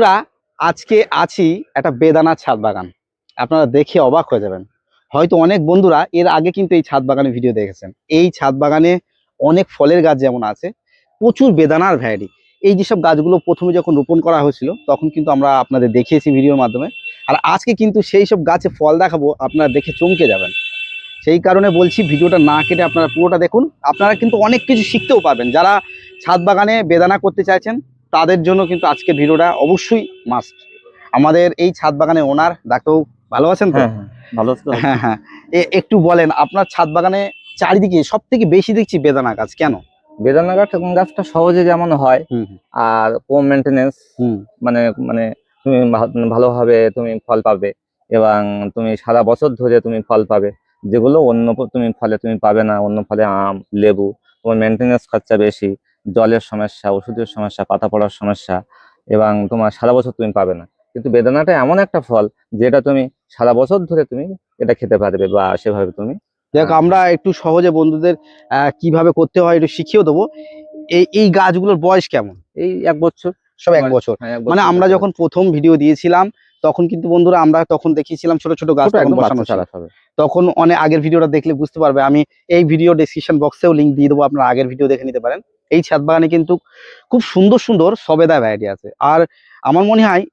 আমরা আজকে আছি একটা বেদানা ছাদ বাগান। আপনারা দেখে অবাক হয়ে যাবেন। হয়তো অনেক বন্ধুরা এর আগে কিন্তু এই ছাদ বাগানের ভিডিও দেখেছেন। এই ছাদ বাগানে অনেক ফলের গাছ যেমন আছে, প্রচুর বেদানার ভ্যারাইটি। এই যেসব গাছগুলো প্রথমে যখন রোপণ করা হয়েছিল তখন কিন্তু আমরা আপনাদের দেখিয়েছি ভিডিওর মাধ্যমে। আর আজকে কিন্তু সেই সব গাছে ফল দেখাবো, আপনারা দেখে চমকে যাবেন। সেই কারণে বলছি ভিডিওটা না কেটে আপনারা পুরোটা দেখুন। আপনারা কিন্তু অনেক কিছু শিখতেও পারবেন। যারা ছাদ বাগানে বেদানা করতে চাইছেন তাদের জন্য কিন্তু আজকে ভিডিওটা অবশ্যই মাস্ট। আমাদের এই ছাদ বাগানের ওনার ডাক্তারবাবু ভালো আছেন তো? ভালো তো। হ্যাঁ, একটু বলেন আপনার ছাদ বাগানে চারিদিকে সব থেকে বেশি দেখছি বেদানা গাছ, কেন? বেদানা গাছটা সহজে যেমন হয় আর কম মেনটেনেন্স, মানে মানে তুমি ভালোভাবে তুমি ফল পাবে এবং তুমি সারা বছর ধরে তুমি ফল পাবে, যেগুলো অন্য তুমি ফলে তুমি পাবে না। অন্য ফলে আম, লেবু, তোমার মেনটেনেন্স খরচা বেশি, জলের সমস্যা, ওষুধের সমস্যা, পাতা পড়ার সমস্যা, এবং তোমার সারা বছর তুমি পাবে না। কিন্তু বেদানাটা এমন একটা ফল যেটা তুমি সারা বছর ধরে তুমি এটা খেতে পারবে বা সেভাবে তুমি। দেখ, আমরা একটু সহজে বন্ধুদের কিভাবে করতে হয় একটু শিখিয়ে দেবো। এই গাছগুলোর বয়স কেমন? এই 1 বছর, সব 1 বছর। মানে আমরা যখন প্রথম ভিডিও দিয়েছিলাম তখন কিন্তু বন্ধুরা আমরা তখন দেখিয়েছিলাম ছোট ছোট গাছ তখন বসানো ছিল। তখন অনেক আগের ভিডিওটা দেখলে বুঝতে পারবে। আমি এই ভিডিও ডেসক্রিপশন বক্সেও লিঙ্ক দিয়ে দেবো, আপনারা আগের ভিডিও দেখে নিতে পারেন। এই ছাদ বাগানে কিন্তু খুব সুন্দর সুন্দর সবেদা ভ্যারাইটি আছে। আর আমার মনে হয়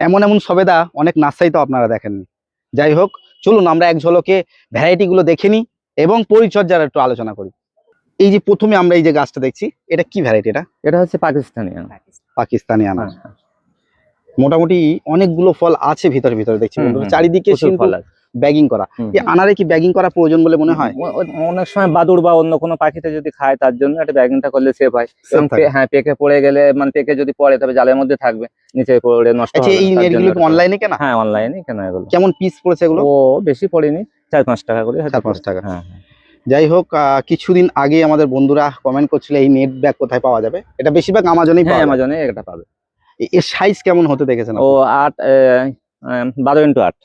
এমন এমন সবেদা অনেক নার্সারিতেও আপনারা দেখেননি। যাই হোক, চলুন আমরা এক ঝলকে ভ্যারাইটিগুলো দেখে নিই এবং পরিচর্যার একটু আলোচনা করি। এই যে প্রথমে আমরা এই যে গাছটা দেখছি, এটা কি ভ্যারাইটি? এটা হচ্ছে পাকিস্তানি আনারস। মোটামুটি অনেকগুলো ফল আছে ভিতরে ভিতরে দেখছি বন্ধুরা, চারিদিকে ব্যাগিং করা। এই আনারে কি ব্যাগিং করা প্রয়োজন বলে মনে হয়? অনেক সময় বাদুড় বা অন্য কোনো পাখিতে যদি খায় তার জন্য একটা ব্যাগিংটা করলে সেফ হয়। হ্যাঁ, পেকে পড়ে গেলে, মানে পেকে যদি পড়ে তবে জালের মধ্যে থাকবে, নিচে পড়ে নষ্ট হবে। এই নেটগুলো কি অনলাইনে কেনা? হ্যাঁ, অনলাইনে কেনা। এগুলো কেমন পিস পড়েছে এগুলো? ও বেশি পড়েনি, 4-5 টাকা করে। 4-5 টাকা। হ্যাঁ। যাই হোক, কিছুদিন আগে আমাদের বন্ধুরা কমেন্ট করছিল এই নেট ব্যাগ কোথায় পাওয়া যাবে। এটা বেশিরভাগ আমাজনেই পাওয়া যায়। আমাজনে এটা পাবে। এর সাইজ কেমন হতে দেখেছেন? ও 12x8,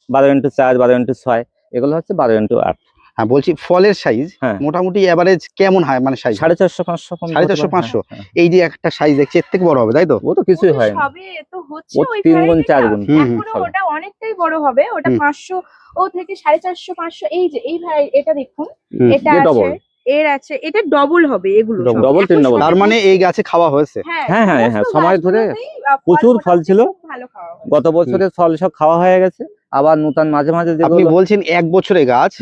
12x4, 12x6, এগুলো হচ্ছে 12x8। হ্যাঁ, বলছি ফলের সাইজ মোটামুটি এভারেজ কেমন হয়? মানে সাইজ 450-500। 450-500। এই যে একটা সাইজ দেখছি এর থেকে বড় হবে, তাই তো? ও তো কিছুই হয় না, ও 3 গুণ 4 গুণ। ওটা অনেকটাই বড় হবে, ওটা 500 ও থেকে 450-500। এই যে এই ভাই এটা দেখুন, এটা আছে, এর আছে, এটা ডবল হবে। এগুলো ডবল 3 ডবল। তার মানে এই গাছে খাওয়া হয়েছে। হ্যাঁ, সময় ধরে প্রচুর ফল ছিল। গত বছরের ফল সব খাওয়া হয়ে গেছে, আবার নতুন মাঝে মাঝে। আপনি বলছেন 1 বছরের গাছ,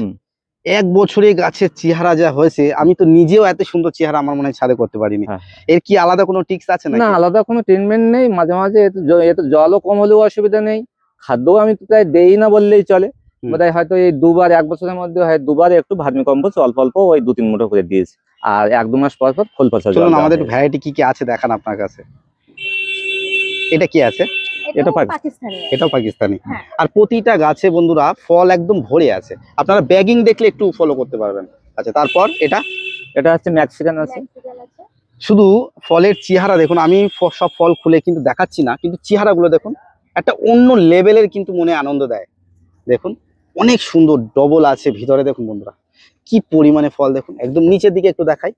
1 বছরে গাছের চেহারা যা হয়েছে, আমি তো নিজেও এত সুন্দর চেহারা আমার মনে হয় ছাদে করতে পারিনি। এর কি আলাদা কোনো টিপস আছে না? আলাদা কোনো ট্রিটমেন্ট নেই। মাঝে মাঝে এতে জলও কম হলেও অসুবিধা নেই, খাদ্যও আমি তো প্রায় দেই না বললেই চলে। বোধহয় হয়তো এই 2বার 1 বছরের মধ্যে হয় 2বার একটু ভার্মি কম্পোস্ট অল্প অল্প ওই 2-3 মুঠো করে দিয়েছি, আর 1-2 মাস পর পর ফুল পচা। চলুন আমাদের ভ্যারাইটি কি কি আছে দেখান আপনার কাছে। এটা কি আছে? এটাও পাকিস্তানি। এটাও পাকিস্তানি। আর প্রতিটা গাছে বন্ধুরা ফল একদম ভরে আছে, আপনারা ব্যাগিং দেখলে একটু ফলো করতে পারবেন। আচ্ছা, তারপর এটা হচ্ছে মেক্সিকান আছে। শুধু ফলের চেহারা দেখুন, আমি সব ফল খুলে কিন্তু দেখাচ্ছি না, কিন্তু চেহারাগুলো দেখুন, একটা অন্য লেভেলের কিন্তু মনে আনন্দ দেয়। দেখুন অনেক সুন্দর ডবল আছে ভিতরে। দেখুন বন্ধুরা কি পরিমাণে ফল, দেখুন একদম নিচের দিকে একটু দেখাই।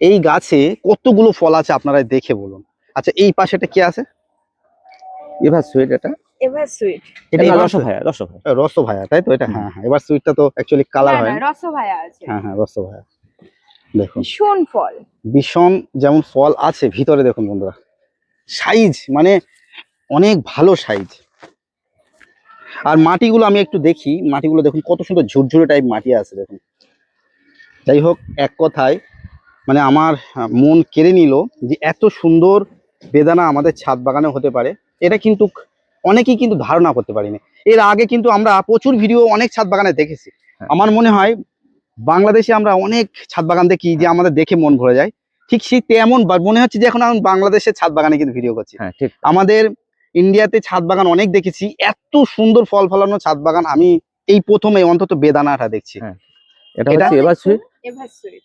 এই গাছে কতগুলো ফল আছে আপনারা দেখে বলুন। আচ্ছা, এই পাশেটা কি আছে? Ever sweet. এটা রসভায়া, তাই তো? এটা হ্যাঁ, এবার সুইটটা তো অ্যাকচুয়ালি কালার হয় না, রসভায়া আছে। হ্যাঁ, রসভায়া। দেখুন ভীষণ ফল, ভীষণ যেমন ফল আছে ভিতরে। দেখুন বন্ধুরা সাইজ মানে অনেক ভালো সাইজ। আর মাটিগুলো আমি একটু দেখি, মাটিগুলো দেখুন কত সুন্দর ঝুরঝুরে টাইপ মাটি আছে দেখুন। যাই হোক, এক কথায় মানে আমার মন কেড়ে নিল যে এত সুন্দর বেদানা আমাদের ছাদ বাগানে হতে পারে। এটা কিন্তু অনেকেই কিন্তু ধারণা করতে পারিনি। এর আগে কিন্তু আমরা প্রচুর ভিডিও অনেক ছাদ বাগানে দেখেছি। আমার মনে হয় বাংলাদেশে আমরা অনেক ছাদ বাগান দেখি যে আমাদের দেখে মন ভরে যায়। ঠিক সেই তেমন মনে হচ্ছে যে এখন আমি বাংলাদেশের ছাদ বাগানে কিন্তু ভিডিও করছি। আমাদের ইন্ডিয়াতে ছাদ বাগান অনেক দেখেছি, এত সুন্দর ফল ফলানো ছাদ বাগান আমি এই প্রথমে অন্তত বেদানাটা দেখছি। এটা হচ্ছে এভার সুইট।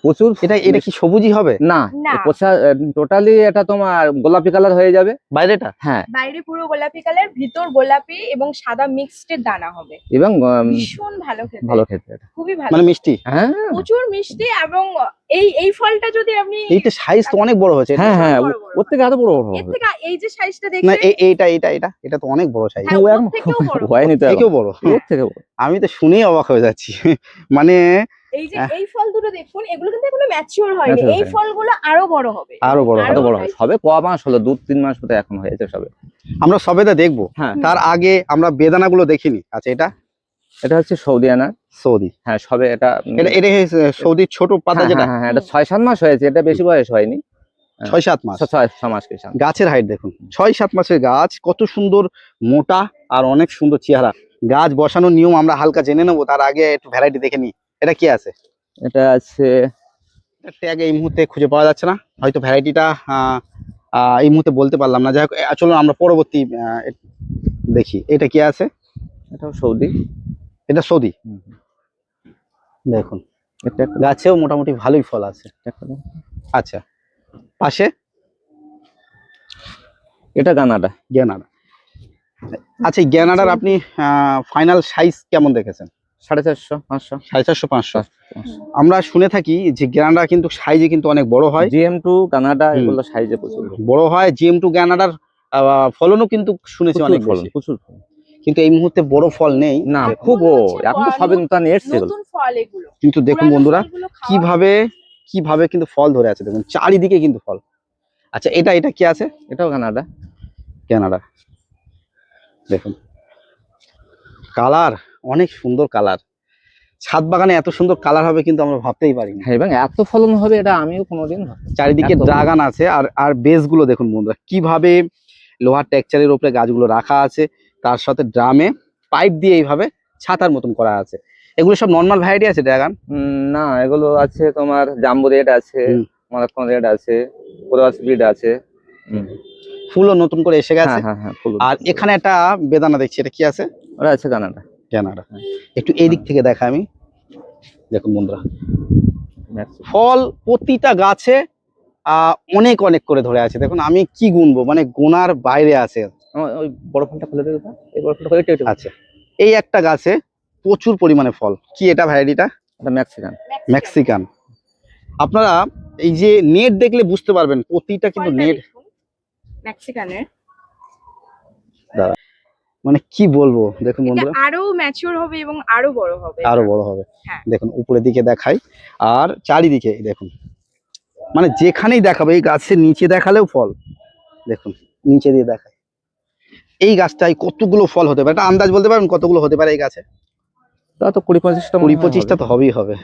প্রচুর। এটা কি সবুজই হবে না, না। টোটালি এটা তোমার গোলাপি কালার হয়ে যাবে বাইরেটা? হ্যাঁ, বাইরে পুরো গোলাপি কালার, ভিতর গোলাপি এবং সাদা মিক্সড এর দানা হবে। এবং ভীষণ ভালো খেতে, ভালো খেতে এটা। খুবই ভালো, মানে মিষ্টি? হ্যাঁ প্রচুর মিষ্টি। এবং এই ফলটা যদি আপনি এইটা সাইজ তো অনেক বড় হয়েছে। হ্যাঁ হ্যাঁ, বড় বড় ওর থেকে আরো বড় বড় এর হবে। থেকে এই যে সাইজটা না দেখছেন, এটা তো অনেক বড় সাইজ। হ্যাঁ, ও ওর এখন থেকেও বড়। হয়নি তো থেকেও এখন। বড়? ওর থেকে বড়। আমি তো শুনেই অবাক হয়ে যাচ্ছি। মানে এই যে এই ফল দুটো দেখুন, এগুলো কিন্তু এখনো ম্যাচিওর হয়নি। Mature এই হয়নি। ফলগুলো আরো বড় হবে, আরো বড় হবে। কত বড় হবে? size সবে ক মাস হলো, 2-3 মাস মতো এখন হয়েছে সবে। আমরা সবেদা দেখবো, হ্যাঁ, তার আগে আমরা বেদানাগুলো দেখিনি। আচ্ছা, এটা হচ্ছে সৌদি আনার। সৌদি? হ্যাঁ, সবে এটা এটা সৌদির ছোট পাতা হ্যাঁ, যেটা? হ্যাঁ, হ্যাঁ, এটা 6-7 মাস হয়েছে, এটা বেশি বয়স হয়নি। 6-7 মাস? 6 মাস কিষান। গাছের হাইট দেখুন, 6-7 মাসের গাছ, কত সুন্দর মোটা আর অনেক সুন্দর চেহারা। গাছ বসানোর নিয়ম আমরা হালকা জেনে নেবো, তার আগে একটু ভ্যারাইটি দেখে নিই। এটা কি আছে? এটা আছে ট্যাগ এই মুহূর্তে খুঁজে পাওয়া যাচ্ছে না, হয়তো ভ্যারাইটিটা এই মুহূর্তে বলতে পারলাম না। যাই হোক, চলুন আমরা পরবর্তী দেখি। এটা কি আছে? এটাও সৌদি। এটা সৌদি? হুম। দেখুন এটা একটা গাছেও মোটামুটি ভালোই ফল আছে। আচ্ছা, পাশে এটা গানাডা। গ্যানাডা। আচ্ছা, এই গ্যানাডার আপনি ফাইনাল সাইজ কেমন দেখেছেন? 450-500। 450-500। আমরা শুনে থাকি যে গ্যানাডা কিন্তু সাইজে কিন্তু অনেক বড় হয়। GM2 কানাডা এগুলো সাইজে প্রচুর বড় হয়। GM2 গ্যানাডার ফলনও কিন্তু শুনেছি অনেক বেশি, প্রচুর। কিন্তু এই মুহূর্তে বড় ফল নেই। না, এগুলো খুব হচ্ছে এখন তো সবে নতুন এসছে এগুলো। নতুন ফল এগুলো। কিন্তু দেখুন পুরানো বন্ধুরা, ফলগুলো খাওয়া কিভাবে কিন্তু ফল ধরে আছে, দেখুন চারিদিকে কিন্তু ফল। আচ্ছা, এটা কি আছে? এটাও কানাডা। কানাডা। দেখুন কালার, অনেক সুন্দর কালার। ছাদ বাগানে এত সুন্দর কালার হবে কিন্তু আমরা ভাবতেই পারি না। হ্যাঁ, এবং এত ফলন হবে এটা আমিও কোনোদিন ভাবিনি। চারিদিকে এত ড্রাগন আছে, আর বেস গুলো দেখুন বন্ধুরা, কিভাবে লোহার টেক্সচারের উপরে গাছগুলো রাখা আছে, তার সাথে ড্রামে পাইপ দিয়ে এইভাবে ছাতার মতন করা আছে। এগুলো সব নর্মাল ভ্যারাইটি আছে ড্রাগন? না, এগুলো আছে তোমার জাম্বো রেড আছে, মরক্কন রেড আছে, কোরাস ব্রিড আছে। ফুলও নতুন করে এসে গেছে। হ্যাঁ, হ্যাঁ, ফুল। আর এখানে একটা বেদানা দেখছি, এটা কি আছে? ওরা আছে কানাডা। কানাডা। একটু এই দিক থেকে দেখা আমি। দেখুন বন্ধুরা, ফল প্রতিটা গাছে অনেক অনেক করে ধরে আছে। দেখুন আমি কি গুনবো, মানে গোনার বাইরে আছে। ওই বড় ফলটা ফেলে দেবে তো, এই বড় ফলটা ফেলে একটু। আচ্ছা, এই একটা গাছে প্রচুর পরিমাণে ফল। কি এটা ভ্যারাইটিটা? এটা মেক্সিকান। মেক্সিকান। আপনারা এই যে নেট দেখলে বুঝতে পারবেন, প্রতিটা কিন্তু নেট মেক্সিকানের। মানে কি বলবো, দেখুন এটা বন্ধুরা, আরো ম্যাচিওর হবে এবং আরো বড় হবে। আরো বড় হবে। হ্যাঁ। দেখুন উপরের দিকে দেখাই, আর চারিদিকে দেখুন, মানে যেখানেই দেখাবো, এই গাছের নিচে দেখালেও ফল। দেখুন নিচে দিয়ে দেখায়, এই গাছটায় কতগুলো ফল হতে পারে, এটা আন্দাজ বলতে পারবেন কতগুলো হতে পারে এই গাছে? তা তো 20-25টা 20-25টা তো হবেই হবে।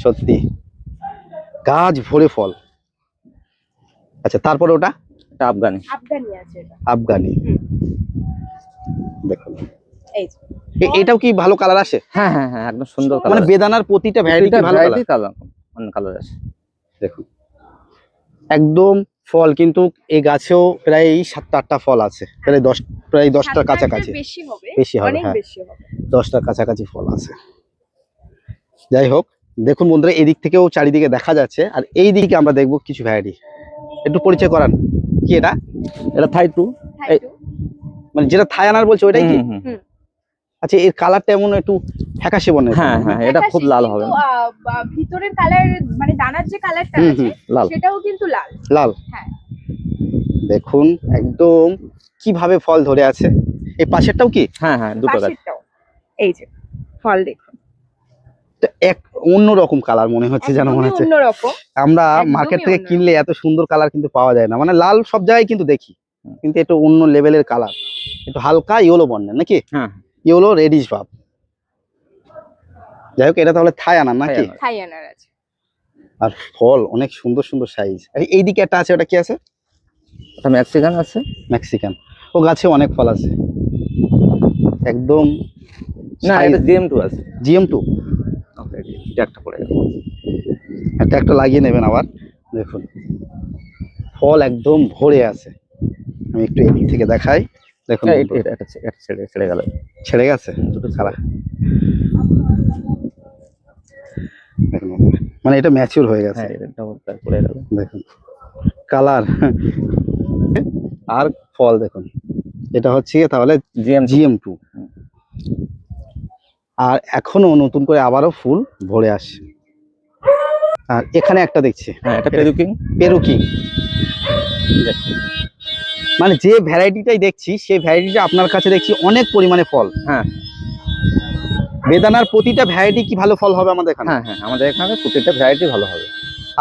সত্যি গাছ ভরে ফল। আচ্ছা, তারপরে ওটা? এটা আফগানি। আফগানি আছে এটা। আফগানি। দেখুন এই যে। এটাও কি ভালো কালার আসে? হ্যাঁ, হ্যাঁ, হ্যাঁ, একদম সুন্দর মানে কালার। বেদানার প্রতিটা ভ্যারাইটি ভালো কালার। অন্য কালার আছে। দেখুন একদম ফল কিন্তু এই গাছেও প্রায় 7-8টা ফল আছে, প্রায় 10টার কাছাকাছি। বেশি হবে, অনেক হ্যাঁ, বেশি হবে। 10টার কাছাকাছি ফল আছে। যাই হোক, দেখুন বন্ধুরা, এদিক থেকেও চারিদিকে দেখা যাচ্ছে, আর এই দিকে আমরা দেখবো কিছু ভ্যারাইটি। একটু পরিচয় করান, কি এটা? এটা থাই টু। মানে যেটা থাই আনার বলছে ওইটাই কি? আচ্ছা, এর কালারটা এমন একটু ফ্যাকাশে বনে। হ্যাঁ, হ্যাঁ, এটা খুব লাল হবে না। ভিতরের কালার মানে দানার যে কালারটা আছে লাল, সেটাও কিন্তু লাল। লাল। হ্যাঁ, দেখুন একদম কিভাবে ফল ধরে আছে। এই পাশেরটাও কি? হ্যাঁ, হ্যাঁ, দুটো গাছ। পাশেরটাও এই যে ফল দেখুন, তো এক অন্যরকম কালার মনে হচ্ছে, যেন মনে হচ্ছে অন্যরকম। আমরা একদমই মার্কেট থেকে অন্যরকম। কিনলে এত সুন্দর কালার কিন্তু পাওয়া যায় না। মানে লাল সব জায়গায় কিন্তু দেখি, কিন্তু একটু অন্য লেভেলের কালার, একটু হালকা ইয়েলো বর্ণের নাকি? হ্যাঁ, ইয়েলো রেডিশ ভাব। যাই হোক, এটা তাহলে থাই আনার নাকি? থাই আনার আছে। আর ফল অনেক সুন্দর সুন্দর সাইজ। এইদিকে একটা আছে, ওটা কি আছে? এটা মেক্সিকান আছে। মেক্সিকান। ও গাছে অনেক ফল আছে একদম। না, এটা GM2 আছে। GM2। ওকে, ট্যাগটা পড়ে গেল। একটা লাগিয়ে নেবেন আবার। দেখুন ফল একদম ভরে আছে। আমি একটু এদিক থেকে দেখাই। দেখুন এটা ছেড়ে গেল। ছেড়ে গেছে দুটো খারাপ। দেখুন মানে এটা ম্যাচিউর হয়ে গেছে। হ্যাঁ, এটা ডবল কালার করে যাবে। দেখুন কালার আর ফল দেখুন, এটা হচ্ছে গিয়ে তাহলে GM2 আর এখনো নতুন করে আবারও ফুল ভরে আসছে। আর এখানে একটা দেখছি, হ্যাঁ, এটা পেরুকিং। পেরুকিং মানে যে ভ্যারাইটিটাই দেখছি সেই ভ্যারাইটিটা আপনার কাছে দেখছি অনেক পরিমাণে ফল। হ্যাঁ, বেদানার প্রতিটা ভ্যারাইটি কি ভালো ফল হবে আমাদের এখানে? হ্যাঁ, হ্যাঁ, আমাদের এখানে প্রত্যেকটা ভ্যারাইটি ভালো হবে।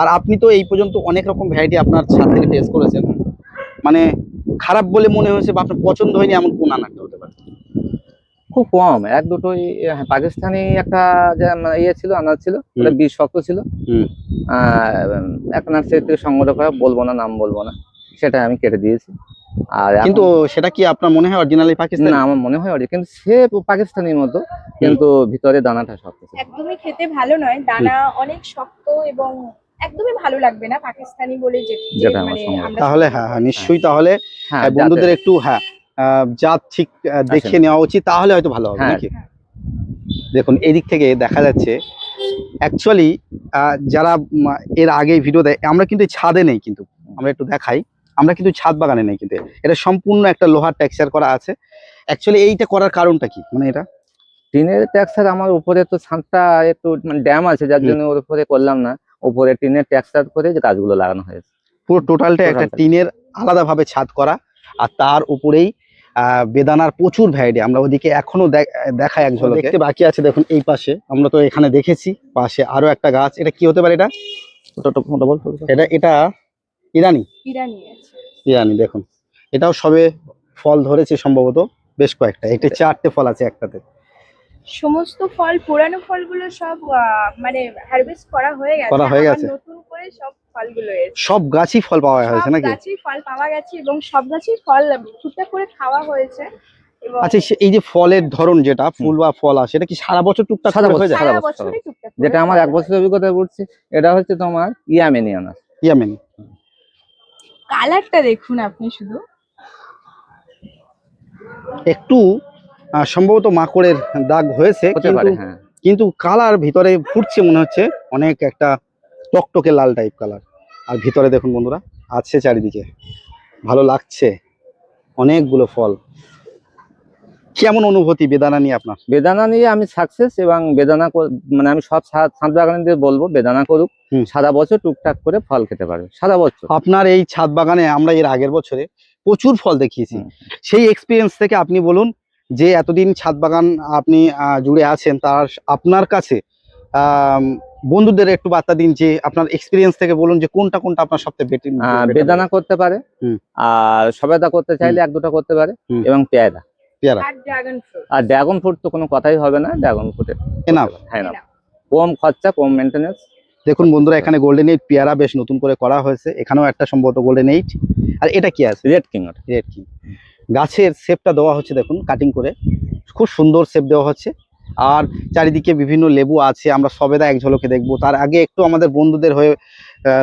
আর আপনি তো এই পর্যন্ত অনেক রকম ভ্যারাইটি আপনার ছাদ থেকে টেস্ট করেছেন, মানে খারাপ বলে মনে হয়েছে বা আপনার পছন্দ হয়নি এমন কোন আনারটা হতে পারে? খুব কম, এক দুটোই। হ্যাঁ, পাকিস্তানি একটা ইয়ে ছিল, আনার ছিল, ওটা বীজ শক্ত ছিল। এক নার্সারি থেকে সংগ্রহ করা, বলবো না, নাম বলবো না, সেটা আমি কেটে দিয়েছি। আর কিন্তু সেটা কি আপনার মনে হয় অরিজিনালি পাকিস্তানি? না, আমার মনে হয় কিন্তু সে পাকিস্তানির মতো, কিন্তু ভিতরে দানাটা শক্ত ছিল। একদমই খেতে ভালো নয়, দানা অনেক শক্ত এবং একদমই ভালো লাগবে না পাকিস্তানি বলে যেটা আমার মানে সঙ্গে। আমরা তাহলে হ্যাঁ হ্যাঁ নিশ্চয়ই, তাহলে হ্যাঁ, বন্ধুদের একটু জাত ঠিক দেখে নেওয়া উচিত, তাহলে হয়তো ভালো হবে হ্যাঁ। নাকি? দেখুন এদিক থেকে দেখা যাচ্ছে অ্যাকচুয়ালি যারা এর আগে ভিডিও দেয়, আমরা কিন্তু ছাদে নেই, কিন্তু আমরা একটু দেখাই, আমরা কিন্তু ছাদ বাগানে নেই, কিন্তু এটা সম্পূর্ণ একটা লোহার টেক্সচার করা আছে। অ্যাকচুয়ালি এইটা করার কারণটা কি, মানে এটা টিনের টেক্সচার আমার উপরে তো ছাদটা একটু মানে ড্যাম আছে, যার জন্য ওর উপরে করলাম না, উপরে টিনের টেক্সচার করে যে গাছগুলো লাগানো হয়েছে। পুরো টোটালটা একটা টিনের আলাদাভাবে ছাদ করা, আর তার উপরেই বেদানার প্রচুর ভ্যারাইটি। আমরা ওদিকে এখনো দেখাই এক ঝলকে, দেখতে বাকি আছে। দেখুন এই পাশে আমরা তো এখানে দেখেছি, পাশে আরো একটা গাছ, এটা কি হতে পারে? এটা এটা ইরানি ইরানি। দেখুন এটাও সবে ফল ধরেছে সম্ভবত, বেশ কয়েকটা, এটা 4টে ফল আছে একটাতে। সমস্ত ফল, পুরানো ফলগুলো সব মানে হারভেস্ট করা হয়ে গেছে, আবার নতুন করে সব ফলগুলো এসেছে। সব গাছই ফল পাওয়া হয়েছে নাকি? সব গাছই ফল পাওয়া গেছে এবং সব গাছই ফল টুকটাক করে খাওয়া হয়েছে। আচ্ছা, এই যে ফলের ধরন, যেটা ফুল বা ফল আসে, এটা কি সারা বছর টুকটাক হয়ে যায়? সারা বছরই টুকটাক। যেটা আমার 1 বছরের অভিজ্ঞতা বলছি, এটা হচ্ছে তোমার ইয়ামেনি আনার। ইয়ামেনি। কালারটা দেখুন আপনি, শুধু একটু সম্ভবত মাকড়ের দাগ হয়েছে, কিন্তু কালার ভিতরে ফুটছে মনে হচ্ছে অনেক একটা টকটকে লাল টাইপ কালার। আর ভিতরে দেখুন বন্ধুরা আছে চারিদিকে, ভালো লাগছে অনেকগুলো ফল। কেমন অনুভূতি বেদানা নিয়ে আপনার? বেদানা নিয়ে আমি সাকসেস, এবং বেদানা মানে আমি সব ছাদ বাগানীদের বলবো বেদানা করুক, সারা বছর টুকটাক করে ফল খেতে পারবে সারা বছর। আপনার এই ছাদ বাগানে আমরা এর আগের বছরে প্রচুর ফল দেখিয়েছি, সেই এক্সপিরিয়েন্স থেকে আপনি বলুন যে এতদিন ছাদ বাগান আপনি জুড়ে আছেন, তার আপনার কাছে বন্ধুদের একটু বার্তা দিন, যে আপনার এক্সপিরিয়েন্স থেকে বলুন যে কোনটা কোনটা আপনার সবচেয়ে বেটার। বেদানা করতে পারে, আর সবেদা করতে চাইলে 1-2টা করতে পারে, এবং পেয়ারা আর ড্রাগন ফ্রুট তো কোনো কথাই হবে না। ড্রাগন ফ্রুটের কম খরচা, কম মেনটেনেন্স। দেখুন বন্ধুরা এখানে গোল্ডেন এইট পেয়ারা বেশ নতুন করে করা হয়েছে, এখানেও একটা সম্ভবত গোল্ডেন এইট। আর এটা কি আছে? Red king. Red king. গাছের শেপটা দেওয়া হচ্ছে দেখুন, কাটিং করে খুব সুন্দর শেপ দেওয়া হচ্ছে। আর চারিদিকে বিভিন্ন লেবু আছে, আমরা সবেদা এক ঝলকে দেখবো। তার আগে একটু আমাদের বন্ধুদের হয়ে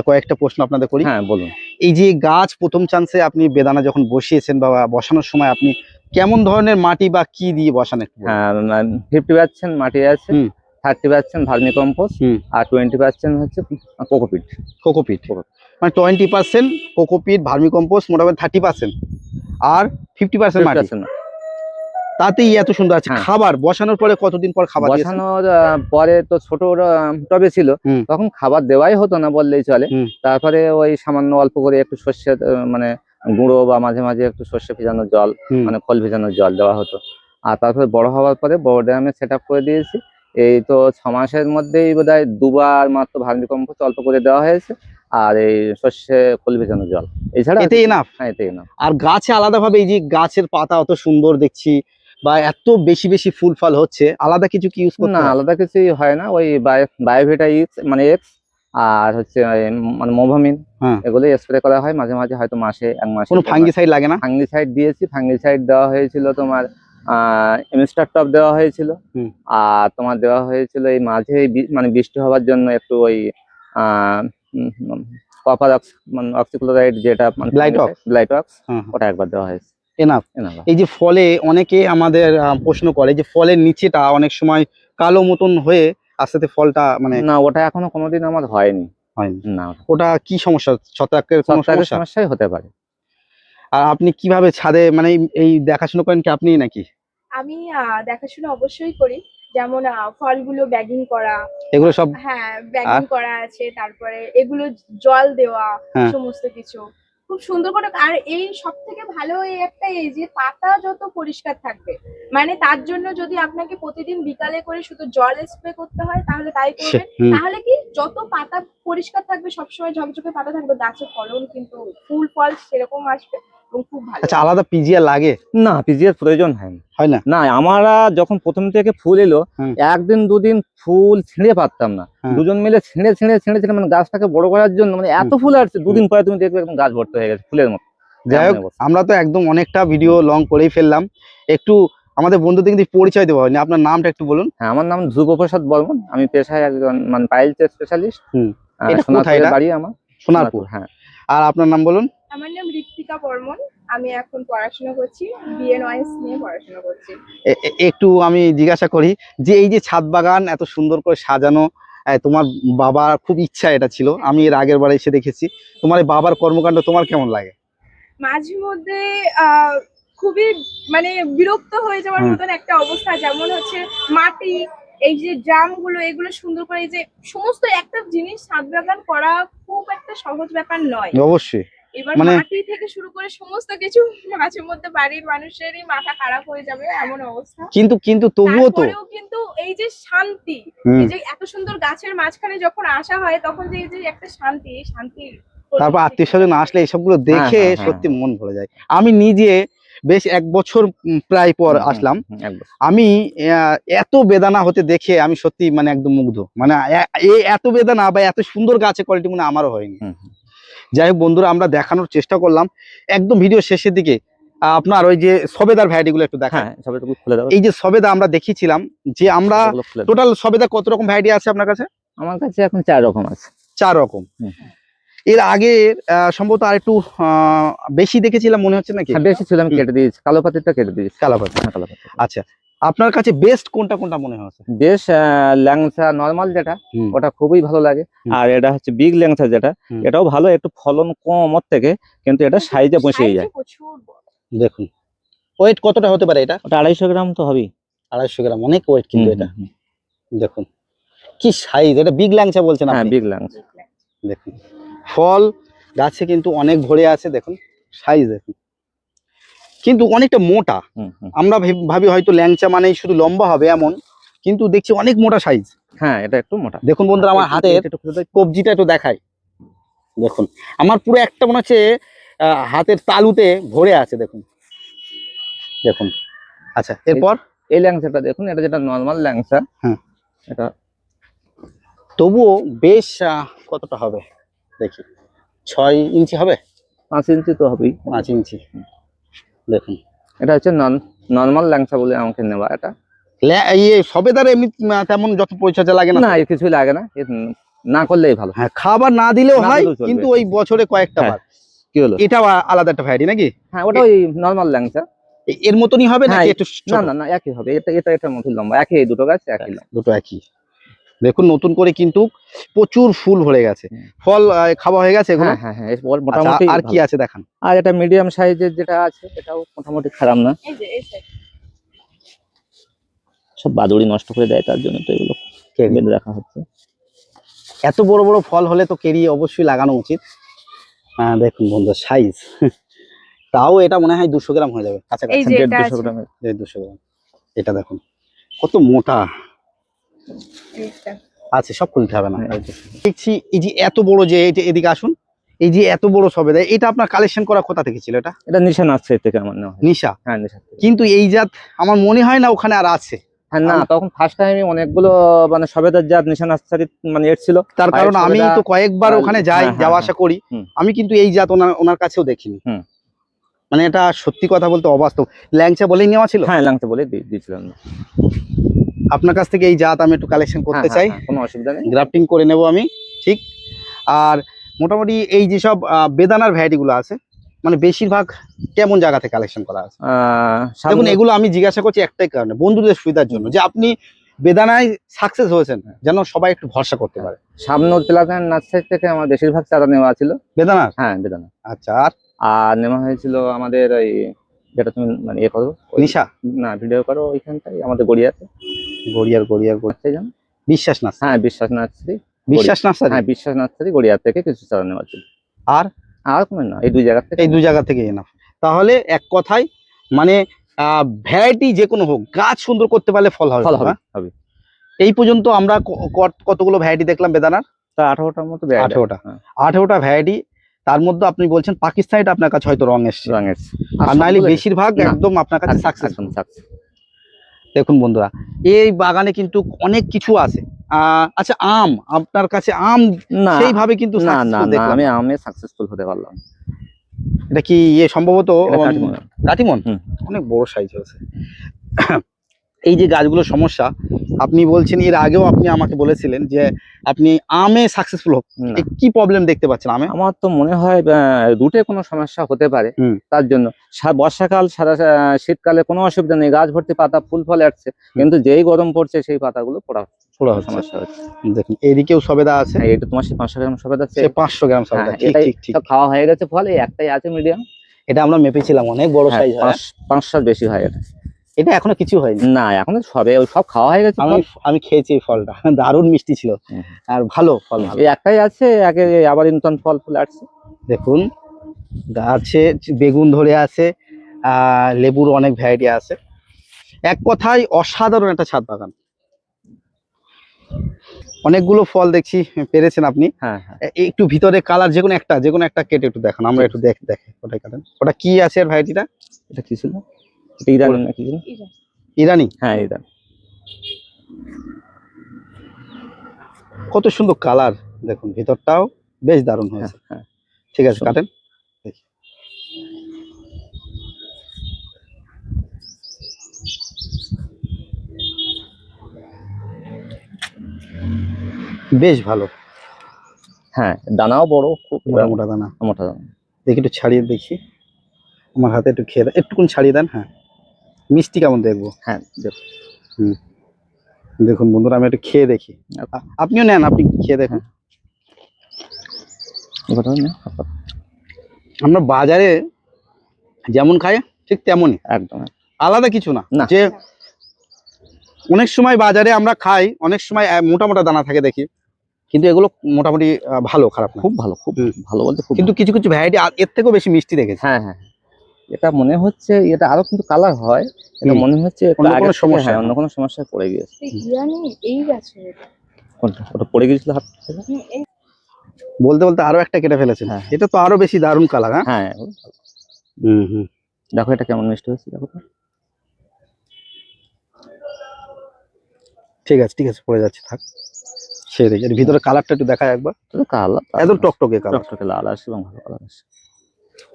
কয়েকটা প্রশ্ন আপনাদের করি। হ্যাঁ বলুন। এই যে গাছ প্রথম চান্সে আপনি বেদানা যখন বসিয়েছেন বা বসানোর সময় আপনি কেমন ধরনের মাটি বা কি দিয়ে বসান? 50% মাটি আছে, 30% ভার্মি কম্পোস্ট, আর 20% হচ্ছে কোকোপিট। মানে 20% কোকোপিট, ভার্মি কম্পোস্ট, মোটামুটি 30%, আর 50% মাটি। তাতেই এত সুন্দর আছে। খাবার বসানোর পরে কতদিন পর খাবার? বসানোর পরে তো ছোট টবে ছিল, তখন খাবার দেওয়াই হতো না বললেই চলে। তারপরে ওই সামান্য অল্প করে একটু সর্ষের মানে গুঁড়ো, বা মাঝে মাঝে একটু সর্ষে ভেজানো জল, মানে খোল ভেজানো জল দেওয়া হতো। আর তারপরে বড় হওয়ার পরে বড় ড্রামে সেট আপ করে দিয়েছি। এই তো 6 মাসের মধ্যেই বোধহয় 2বার মাত্র ভার্মি কম্পোস্ট অল্প করে দেওয়া হয়েছে, আর এই সর্ষে খোল ভেজানো জল। এছাড়া এতেই এনাফ। হ্যাঁ, এতেই এনাফ। আর গাছে আলাদাভাবে এই যে গাছের পাতা অত সুন্দর দেখছি, বা এত বেশি বেশি ফুল ফল হচ্ছে, আলাদা কিছু কি ইউজ করতে? না, আলাদা কিছুই হয় না। ওই বায়োভিটা মানে এক্স, আর হচ্ছে মানে মোভামিন, এগুলোই স্প্রে করা হয় মাঝে মাঝে, হয়তো মাসে 1 মাসে। কোনো ফাঙ্গিসাইড লাগে না? ফাঙ্গিসাইড দিয়েছি। ফাঙ্গিসাইড দেওয়া হয়েছিল তোমার এমিস্টার টপ দেওয়া হয়েছিল, আর তোমার দেওয়া হয়েছিল এই মাঝে মানে বৃষ্টি হওয়ার জন্য একটু ওই কপার অক্সিক্লোরাইড, যেটা ব্লাইটক্স, ওটা একবার দেওয়া হয়েছে। এনাফ। এই যে ফলে অনেকে আমাদের প্রশ্ন করে যে ফলের নিচেটা অনেক সময় কালো মতন হয়ে আস্তে আস্তে ফলটা মানে না, ওটা এখনো কোনোদিন আমার হয়নি। হয়নি? না, ওটা কি সমস্যা, ছত্রাকের কোনো ছত্রাকের সমস্যা? সমস্যাই হতে পারে। আর আপনি কিভাবে ছাদে মানে এই দেখাশোনা করেন কি আপনি নাকি? আমি দেখাশোনা অবশ্যই করি, যেমন ফলগুলো ব্যাগিং করা, এগুলো সব? হ্যাঁ ব্যাগিং আর? করা আছে, তারপরে এগুলো জল দেওয়া, হ্যাঁ। সমস্ত কিছু খুব সুন্দর করে। আর এই সব থেকে ভালো এই একটা, এই যে পাতা যত পরিষ্কার থাকবে, মানে তার জন্য যদি আপনাকে প্রতিদিন বিকালে করে শুধু জল স্প্রে করতে হয় তাহলে তাই করবেন। তাহলে কি যত পাতা পরিষ্কার থাকবে, সবসময় ঝকঝকে পাতা থাকবে, গাছের ফলন কিন্তু ফুল ফল সেরকম আসবে এবং খুব ভালো। আচ্ছা, আলাদা পিজিআর লাগে? না, পিজিআর প্রয়োজন হয় না। হয় না? না, আমরা যখন প্রথম থেকে ফুল এলো, একদিন দুদিন ফুল ছিঁড়ে পারতাম না। দুজন মিলে ছিঁড়ে ছিঁড়ে ছিঁড়ে ছিঁড়ে মানে গাছটাকে বড় করার জন্য, মানে এত ফুল আসছে, দুদিন পরে তুমি দেখবে একদম গাছ ভর্তি হয়ে গেছে ফুলের মতো। যাই হোক, আমরা তো একদম অনেকটা ভিডিও লং করেই ফেললাম, একটু আমাদের বন্ধুদের কিন্তু পরিচয় দেওয়া হয়নি। আপনার নামটা একটু বলুন। হ্যাঁ, আমার নাম ধ্রুব প্রসাদ বর্মন, আমি পেশায় একজন মানে পাইলস স্পেশালিস্ট। এটা কোথায়? এটা বাড়ি আমার সোনারপুর। হ্যাঁ। আর আপনার নাম বলুন। আমার নাম ঋত্বিকা বর্মন, আমি এখন পড়াশোনা করছি, বিএনওএস নিয়ে পড়াশোনা করছি। একটু আমি জিজ্ঞাসা করি যে এই যে ছাদ বাগান এত সুন্দর করে সাজানো, তোমার বাবার খুব ইচ্ছা এটা ছিল, আমি এর আগের বার এসে দেখেছি, তোমার এই বাবার কর্মকাণ্ড তোমার কেমন লাগে? মাঝে মধ্যে খুবই মানে বিরক্ত হয়ে যাওয়ার মতন একটা অবস্থা, যেমন হচ্ছে মাটি, এই যে ড্রাম গুলো, এগুলো সুন্দর করে, এই যে সমস্ত একটা জিনিস ছাদ বাগান করা খুব একটা সহজ ব্যাপার নয়। অবশ্যই। এবার মানে মাটি থেকে শুরু করে সমস্ত কিছু মাঝে মধ্যে বাড়ির মানুষেরই মাথা খারাপ হয়ে যাবে এমন অবস্থা। কিন্তু তবুও তো কিন্তু এই যে শান্তি, এই যে এত সুন্দর গাছের মাঝখানে যখন আসা হয় তখন যে এই যে একটা শান্তি, এই শান্তি। তারপর আত্মীয় স্বজন আসলে এসবগুলো দেখে সত্যি মন ভরে যায়। আমি নিজে বেশ 1 বছর প্রায় পর আসলাম, আমি এত বেদানা হতে দেখে আমি সত্যি মানে একদম মুগ্ধ। মানে এত বেদানা বা এত সুন্দর গাছের কোয়ালিটি মানে আমারও হয়নি। যাই হোক বন্ধুরা, আমরা দেখানোর চেষ্টা করলাম একদম ভিডিও শেষের দিকে। আপনার ওই যে সবেদার ভ্যারাইটি গুলো একটু দেখান। এই যে সবেদা আমরা দেখিয়েছিলাম, যে আমরা টোটাল সবেদা কত রকম ভ্যারাইটি আছে আপনার কাছে? আমার কাছে এখন 4 রকম আছে। 4 রকম। এর আগে সম্ভবত আর একটু বেশি দেখেছিলাম মনে হচ্ছে নাকি? বেশি ছিল, আমি কেটে দিয়েছি, কালো পাতিটা কেটে দিয়েছি। কালো পাতি। আচ্ছা, আপনার কাছে বেস্ট কোনটা মনে হচ্ছে? বেশ ল্যাংচা নরমাল যেটা, ওটা খুবই ভালো লাগে। আর এটা হচ্ছে বিগ ল্যাংচা যেটা, এটাও ভালো, একটু ফলন কম ওর থেকে, কিন্তু এটা সাইজে বসেই যায়। দেখুন ওয়েট কতটা হতে পারে এটা? ওটা 250 গ্রাম তো হবেই। 250 গ্রাম, অনেক ওয়েট কিন্তু এটা। দেখুন কি সাইজ, এটা বিগ ল্যাংচা বলছেন আপনি? হ্যাঁ, বিগ ল্যাংচা। দেখুন ফল গাছে কিন্তু অনেক ভরে আছে, দেখুন সাইজ দেখুন, কিন্তু অনেকটা মোটা। আমরা ভাবি হয়তো ল্যাংচা মানেই শুধু লম্বা হবে এমন, কিন্তু দেখছি অনেক মোটা সাইজ। হ্যাঁ, এটা একটু মোটা। দেখুন বন্ধুরা, আমার হাতের কবজিটা একটু দেখাই, দেখুন আমার পুরো একটা মনে হচ্ছে হাতের তালুতে ভরে আছে, দেখুন দেখুন। আচ্ছা, এরপর এই ল্যাংচাটা দেখুন, এটা যেটা নরমাল ল্যাংচা, এটা তবুও বেশ কতটা হবে দেখি, 6 ইঞ্চি হবে? 5 ইঞ্চি তো হবেই। 5 ইঞ্চি। দেখুন এটা হচ্ছে নরমাল ল্যাংচা বলে আমাকে নেওয়া। এটা সবেদার এমনি তেমন যত পরিচর্যা লাগে না? না, এর কিছুই লাগে না, না করলেই ভালো। হ্যাঁ, খাবার না দিলেও হয়, কিন্তু ওই বছরে কয়েকটা বার। কি হলো, এটাও আলাদা একটা ভ্যারাইটি নাকি? হ্যাঁ, ওটা ওই নরমাল ল্যাংচা এর মতনই হবে নাকি একটু? না, একই হবে। এটার মতই লম্বা, একই, এই দুটো গাছ একই, দুটো একই। দেখুন নতুন করে কিন্তু প্রচুর ফুল ভরে গেছে, ফল খাওয়া হয়ে গেছে এগুলো? হ্যাঁ, মোটামুটি। আর কি আছে দেখান। আর এটা মিডিয়াম সাইজের যেটা আছে, এটাও মোটামুটি খারাপ না। সব বাদুড়ি নষ্ট করে দেয়, তার জন্য তো এগুলো বেঁধে রাখা হচ্ছে। এত বড় বড় ফল হলে তো কেরি অবশ্যই লাগানো উচিত। হ্যাঁ দেখুন বন্ধু সাইজ, তাও এটা মনে হয় 200 গ্রাম হয়ে যাবে, কাছাকাছি 150 গ্রাম। 200 গ্রাম। এটা দেখুন কত মোটা। আচ্ছা, সব খুলতে হবে না। দেখছি এই যে এত বড়, যে এদিকে আসুন, এই যে এত বড় সবেদা, এটা আপনার কালেকশন করা কোথা থেকে ছিল? এটা নিশা নার্সারি থেকে আমার নেওয়া। নিশা? হ্যাঁ, নিশা। কিন্তু এই জাত আমার মনে হয় না ওখানে আর আছে। হ্যাঁ, না, তখন ফার্স্ট টাইমে অনেকগুলো মানে সবেদার জাত নিশা নার্সারি মানে এসেছিল, তার কারণ আমি তো কয়েকবার ওখানে যাওয়া আসা করি, আমি কিন্তু এই জাত ওনার কাছেও দেখিনি। মানে এটা সত্যি কথা বলতে অবাস্তব। ল্যাংচা বলেই নেওয়া ছিল? হ্যাঁ, ল্যাংচা বলে দিয়েছিলাম। আপনার কাছ থেকে এই জাত আমি একটু কালেকশন করতে চাই, কোনো অসুবিধা নেই, গ্রাফটিং করে নেব আমি, ঠিক। আর মোটামুটি এই যেসব বেদানার ভ্যারাইটি গুলো আছে, মানে বেশিরভাগ কেমন জায়গা থেকে কালেকশন করা আছে? দেখুন এগুলো আমি জিজ্ঞাসা করছি একটাই কারণে, বন্ধুদের সুবিধার জন্য, যে আপনি বেদানায় সাকসেস হয়েছেন, যেন সবাই একটু ভরসা করতে পারে। সামনোর প্লাজান নার্সারি থেকে আমার বেশিরভাগ চারা নেওয়া ছিল। বেদানার, হ্যাঁ, বেদানা। আচ্ছা। আর আর নেওয়া হয়েছিল আমাদের ওই, যেটা তুমি মানে ইয়ে করো, নিশা, না ভিডিও করো, ওইখানটাই আমাদের গড়িয়াতে, গড়িয়ার করতে যান। বিশ্বাস নার্সারি, হ্যাঁ, বিশ্বাস নার্সারি। বিশ্বাস নার্সারি, হ্যাঁ, বিশ্বাস নার্সারি গড়িয়া থেকে কিছু চারা নেওয়া ছিল। আর আর কোনো না, এই দুই জায়গা থেকে। এই দুই জায়গা থেকে এনাফ। তাহলে এক কথায় মানে ভ্যারাইটি যে কোনো হোক, গাছ সুন্দর করতে পারলে ফল হবে। ফল হবে, হ্যাঁ? হবে। এই পর্যন্ত আমরা কতগুলো ভ্যারাইটি দেখলাম বেদানার? তা 18টার মতো variety। 18টা, হ্যাঁ, 18টা ভ্যারাইটি। তার মধ্যে আপনি বলছেন পাকিস্তানিটা আপনার কাছে হয়তো রং এসছে, রং এসছে। আর নাইলে সবগুলো বেশিরভাগ না, একদম আপনার কাছে একদম সাকসেসফুল। success। দেখুন বন্ধুরা, এই বাগানে কিন্তু অনেক কিছু আছে। আচ্ছা, আম, আপনার কাছে আম না, সেইভাবে কিন্তু না, না, successful না, দেখলাম আমি না। আমে সাকসেসফুল হতে পারলাম না। এটা কি সম্ভবত এটা কাটিমন। কাটিমন, হুম। অনেক বড় সাইজ হয়েছে। এই যে গাছগুলোর সমস্যা আপনি বলছেন, এর আগেও আপনি আমাকে বলেছিলেন যে আপনি আমে সাকসেসফুল হোক, না, কি প্রবলেম দেখতে পাচ্ছেন আমে? আমার তো মনে হয় রুটে কোনো সমস্যা হতে পারে। হুম। তার জন্য বর্ষাকাল সারা শীতকালে কোনো অসুবিধা নেই, গাছ ভর্তি পাতা, ফুল ফল আসছে, কিন্তু যেই গরম পড়ছে সেই পাতাগুলো পোড়া হচ্ছে। সমস্যা হচ্ছে। দেখুন এদিকেও সবেদা আছে, হ্যাঁ, এটা তোমার সেই 500 গ্রাম সবেদা আছে। সে 500 গ্রাম সবেদা, হ্যাঁ, ঠিক এটাই ঠিক ঠিক। সব খাওয়া হয়ে গেছে, ফলে একটাই আছে মিডিয়াম। এটা আমরা মেপেছিলাম, অনেক বড় সাইজ হয়। 500 বেশি হয় এটা। এটা এখনো কিছু হয়নি। না, এখন সবে ওই সব খাওয়া হয়ে গেছে। আমি খেয়েছি এই ফলটা, দারুণ মিষ্টি ছিল, হুম। আর ভালো ফল, ভালো। এই একটাই আছে, আগে আবার নতুন ফল ফুল আসছে। দেখুন গাছে বেগুন ধরে আছে, লেবুর অনেক ভ্যারাইটি আছে। এক কথায় অসাধারণ একটা ছাদ বাগান। অনেকগুলো ফল দেখছি পেরেছেন আপনি। হ্যাঁ, হ্যাঁ। একটু ভিতরে কালার যে কোনো একটা কেটে একটু দেখান, আমরা একটু দেখে ওটাই কাটেন। ওটা কি আছে এর ভ্যারাইটিটা? এটা কি ছিল? এটা ইরানি নাকি? ইরানি। হ্যাঁ, ইরানি। কত সুন্দর কালার, দেখুন ভিতরটাও বেশ দারুণ হ্যাঁ, হয়েছে। হ্যাঁ। ঠিক আছে, কাটেন দেখি। বেশ ভালো, হ্যাঁ, দানাও বড়, খুব মোটা মোটা দানা। মোটা দানা। দেখি একটু ছাড়িয়ে দেখি, আমার হাতে একটু খেয়ে দেন, একটুকুন ছাড়িয়ে দেন। হ্যাঁ, মিষ্টি কেমন দেখবো? হ্যাঁ, দেখো। দেখুন বন্ধুরা, আমি একটু খেয়ে দেখি, আপনিও নেন, আপনি খেয়ে দেখুন। আমরা বাজারে যেমন খাই ঠিক তেমনই, একদম আলাদা কিছু না। না। যে অনেক সময় বাজারে আমরা খাই, অনেক সময় মোটা মোটা দানা থাকে দেখি, কিন্তু এগুলো মোটামুটি ভালো, খারাপ না। খুব ভালো, খুব ভালো বলতে খুব। কিন্তু কিছু কিছু ভ্যারাইটি এর থেকেও বেশি মিষ্টি দেখেছি। হ্যাঁ, হ্যাঁ, এটা মনে হচ্ছে এটা আরো কিন্তু কালার হয়, এটা মনে হচ্ছে অন্য কোনো সমস্যা, অন্য কোনো সমস্যায় পড়ে গিয়েছে। ইরানি এই গাছে কোনটা? ওটা পড়ে গিয়েছিল হাত থেকে। বলতে বলতে আরো একটা কেটে ফেলেছেন। হ্যাঁ। এটা তো আরো বেশি দারুণ কালার। হ্যাঁ, হ্যাঁ, দেখো এটা কেমন মিষ্টি হয়েছে, দেখো তো। ঠিক আছে, ঠিক আছে, পড়ে যাচ্ছে, থাক। সে দেখি এর ভিতরে কালারটা একটু দেখায় একবার। কালার একদম টকটকে কালার, টকটকে লাল আসে এবং ভালো কালার আসে।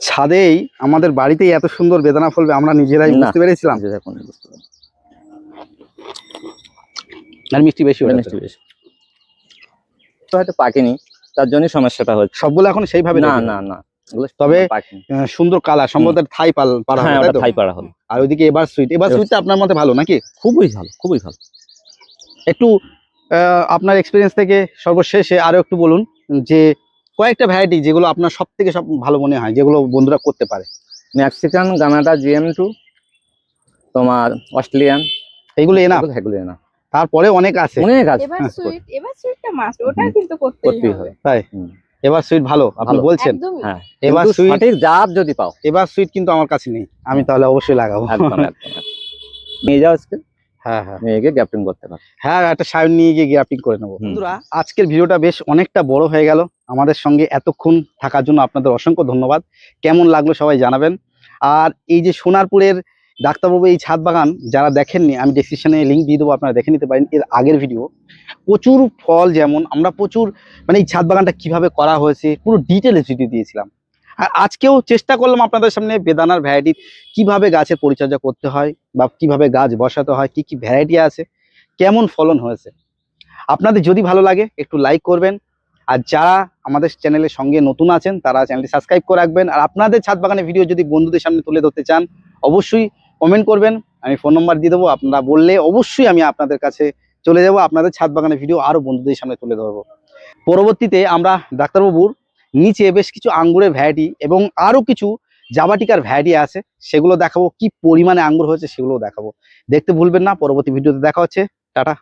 ছাদেই আমাদের বাড়িতেই এত সুন্দর বেদানা ফলবে আমরা নিজেরাই বুঝতে পেরেছিলাম। আর মিষ্টি বেশি, মিষ্টি বেশি হয়তো পাকেনি, তার জন্য সমস্যাটা হচ্ছে। সবগুলো এখন সেইভাবে না, না, না, তবে সুন্দর কালার, সম্ভবত থাই পাড়া হবে, তাই তো? থাই পাড়া হলো। আর ওইদিকে এবার সুইটটা আপনার মতে ভালো নাকি? খুবই ভালো, খুবই ভালো। একটু আপনার এক্সপিরিয়েন্স থেকে সর্বশেষে আরো একটু বলুন যে কয়েকটা ভ্যারাইটি যেগুলো আপনার সব থেকে ভালো মনে হয়, যেগুলো বন্ধুরা করতে পারে। মেক্সিকান, গানাডা, GM2, তোমার অস্ট্রেলিয়ান, এগুলো এনাফ। তারপরে অনেক আছে, অনেক আছে। এবার সুইটটা মাস্ট, ওটা কিন্তু করতেই হবে। তাই এবার সুইট ভালো আপনি বলছেন। হ্যাঁ, এবার সুইট সঠিক জাত যদি পাও। এবার সুইট কিন্তু আমার কাছে নেই, আমি তাহলে অবশ্যই লাগাবো। একদম একদম নিয়ে যাও আজকে। হ্যাঁ, হ্যাঁ, নিয়ে গিয়ে গ্যাপটিং করতে পারো। হ্যাঁ, একটা সায়ন নিয়ে গিয়ে গ্যাপটিং করে নেবো। বন্ধুরা, আজকের ভিডিওটা বেশ অনেকটা বড় হয়ে গেল। আমাদের সঙ্গে এতক্ষণ থাকার জন্য আপনাদের অসংখ্য ধন্যবাদ। কেমন লাগলো সবাই জানাবেন। আর এই যে সোনারপুরের ডাক্তারবাবু এই ছাদ বাগান যারা দেখেননি, আমি ডেসক্রিপশনে লিঙ্ক দিয়ে দেবো, আপনারা দেখে নিতে পারেন এর আগের ভিডিও। প্রচুর ফল, যেমন আমরা প্রচুর মানে এই ছাদ বাগানটা কিভাবে করা হয়েছে পুরো ডিটেলস ভিডিও দিয়েছিলাম। আর আজকেও চেষ্টা করলাম আপনাদের সামনে বেদানার ভ্যারাইটি কিভাবে গাছের পরিচর্যা করতে হয় বা কিভাবে গাছ বসাতে হয়, কি কি ভ্যারাইটি আছে, কেমন ফলন হয়েছে। আপনাদের যদি ভালো লাগে একটু লাইক করবেন, আর যারা আমাদের চ্যানেলের সঙ্গে নতুন আছেন তারা চ্যানেলটি সাবস্ক্রাইব করে রাখবেন। আর আপনাদের ছাদ বাগানের ভিডিও যদি বন্ধুদের সামনে তুলে ধরতে চান অবশ্যই কমেন্ট করবেন, আমি ফোন নাম্বার দিয়ে দেবো, আপনারা বললে অবশ্যই আমি আপনাদের কাছে চলে যাব আপনাদের ছাদ বাগানের ভিডিও আরো বন্ধুদের সামনে তুলে ধরবো। পরবর্তীতে আমরা ডাক্তারবাবুর নিচে বেশ কিছু আঙ্গুরের ভ্যারাইটি এবং আরো কিছু জাবাটিকার ভ্যারাইটি আছে, সেগুলো দেখাবো, কি পরিমাণে আঙ্গুর হয়েছে সেগুলো দেখাবো। দেখতে ভুলবেন না। পরবর্তী ভিডিওতে দেখা হচ্ছে। টাটা।